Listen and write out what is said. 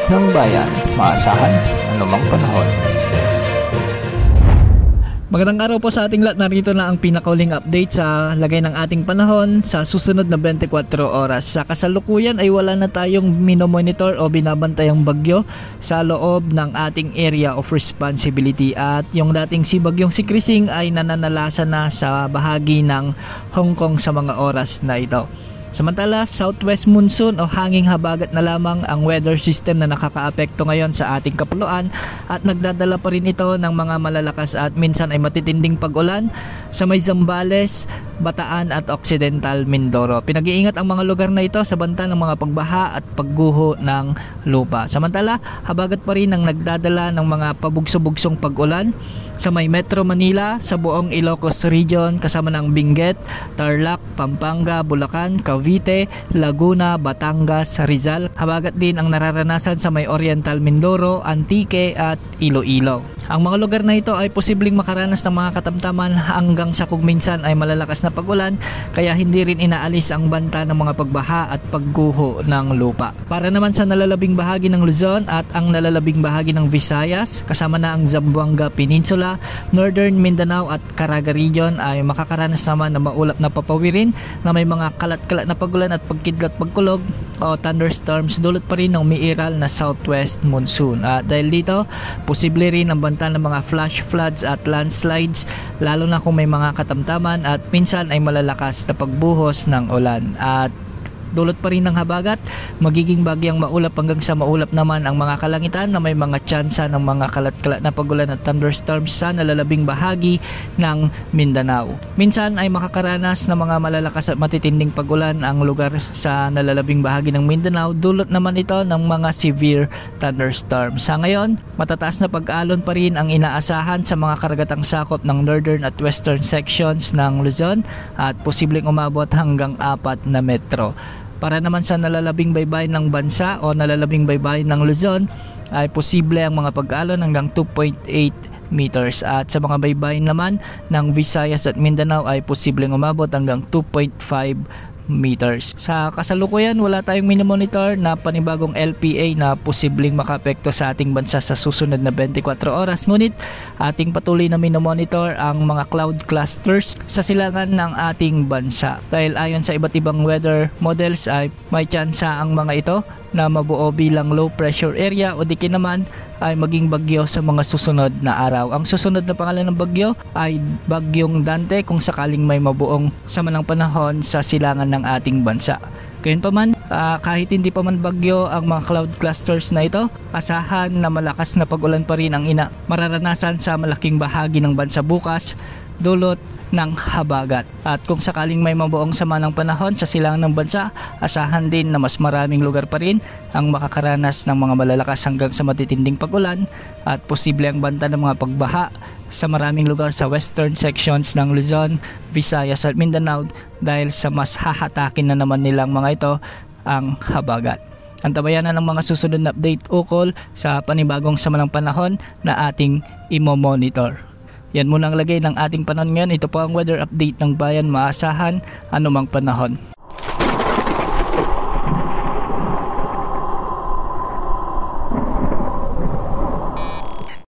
ng bayan, maasahan anumang panahon. Magandang araw po sa ating lahat. Narito na ang pinakauling update sa lagay ng ating panahon sa susunod na 24 oras. Sa kasalukuyan ay wala na tayong minomonitor o binabantayang bagyo sa loob ng ating area of responsibility. At yung dating si bagyong si Krising ay nananalasa na sa bahagi ng Hong Kong sa mga oras na ito. Samantala, southwest monsoon o hanging habagat na lamang ang weather system na nakakaapekto ngayon sa ating kapuluan at nagdadala pa rin ito ng mga malalakas at minsan ay matitinding pag-ulan sa may Zambales, Bataan at Occidental Mindoro. Pinag-iingat ang mga lugar na ito sa banta ng mga pagbaha at pagguho ng lupa. Samantala, habagat pa rin ang nagdadala ng mga pabugso-bugsong pag-ulan sa may Metro Manila, sa buong Ilocos Region kasama ng Benguet, Tarlac, Pampanga, Bulacan, Cavite, Laguna, Batangas, Rizal. Habagat din ang nararanasan sa may Oriental Mindoro, Antique at Iloilo. Ang mga lugar na ito ay posibleng makaranas ng mga katamtaman hanggang sa kung minsan ay malalakas na pag-ulan, kaya hindi rin inaalis ang banta ng mga pagbaha at pagguho ng lupa. Para naman sa nalalabing bahagi ng Luzon at ang nalalabing bahagi ng Visayas, kasama na ang Zamboanga Peninsula, Northern Mindanao at Caraga Region ay makakaranas naman ng maulap na papawirin na may mga kalat-kalat na pag-ulan at pagkidlat pagkulog o thunderstorms dulot pa rin ng umiiral na southwest monsoon. At dahil dito, posible rin ang banta ng mga flash floods at landslides lalo na kung may mga katamtaman at minsan ay malalakas na pagbuhos ng ulan. At dulot pa rin ng habagat, magiging bagyang maulap hanggang sa maulap naman ang mga kalangitan na may mga tsansa ng mga kalat-kalat na pagulan at thunderstorms sa nalalabing bahagi ng Mindanao. Minsan ay makakaranas ng mga malalakas at matitinding pagulan ang lugar sa nalalabing bahagi ng Mindanao, dulot naman ito ng mga severe thunderstorms. Sa ngayon, matataas na pag-alon pa rin ang inaasahan sa mga karagatang sakop ng northern at western sections ng Luzon at posibleng umabot hanggang 4 na metro. Para naman sa nalalabing baybayin ng bansa o nalalabing baybayin ng Luzon ay posible ang mga pag-alon hanggang 2.8 meters at sa mga baybayin naman ng Visayas at Mindanao ay posibleng umabot hanggang 2.5 meters. Sa kasalukuyan, wala tayong minomonitor na panibagong LPA na posibleng makaapekto sa ating bansa sa susunod na 24 oras. Ngunit ating patuloy na minomonitor ang mga cloud clusters sa silangan ng ating bansa. Dahil ayon sa iba't ibang weather models ay may tsansa ang mga ito na mabuo bilang low pressure area o di naman ay maging bagyo sa mga susunod na araw. Ang susunod na pangalan ng bagyo ay Bagyong Dante kung sakaling may mabuong sama ng panahon sa silangan ng ating bansa. Gayunpaman, kahit hindi pa man bagyo ang mga cloud clusters na ito, asahan na malakas na pag-ulan pa rin ang mararanasan sa malaking bahagi ng bansa bukas, dulot ng habagat. At kung sakaling may mabuong sama ng panahon sa silangan ng bansa, asahan din na mas maraming lugar pa rin ang makakaranas ng mga malalakas hanggang sa matitinding pag-ulan at posible ang banta ng mga pagbaha sa maraming lugar sa western sections ng Luzon, Visayas at Mindanao dahil sa mas hahatakin na naman nilang mga ito ang habagat. Antabayan na ng mga susunod na update ukol sa panibagong sama ng panahon na ating imo-monitor. Yan muna ang lagay ng ating panahon ngayon. Ito po ang weather update ng bayan, maasahan anumang panahon.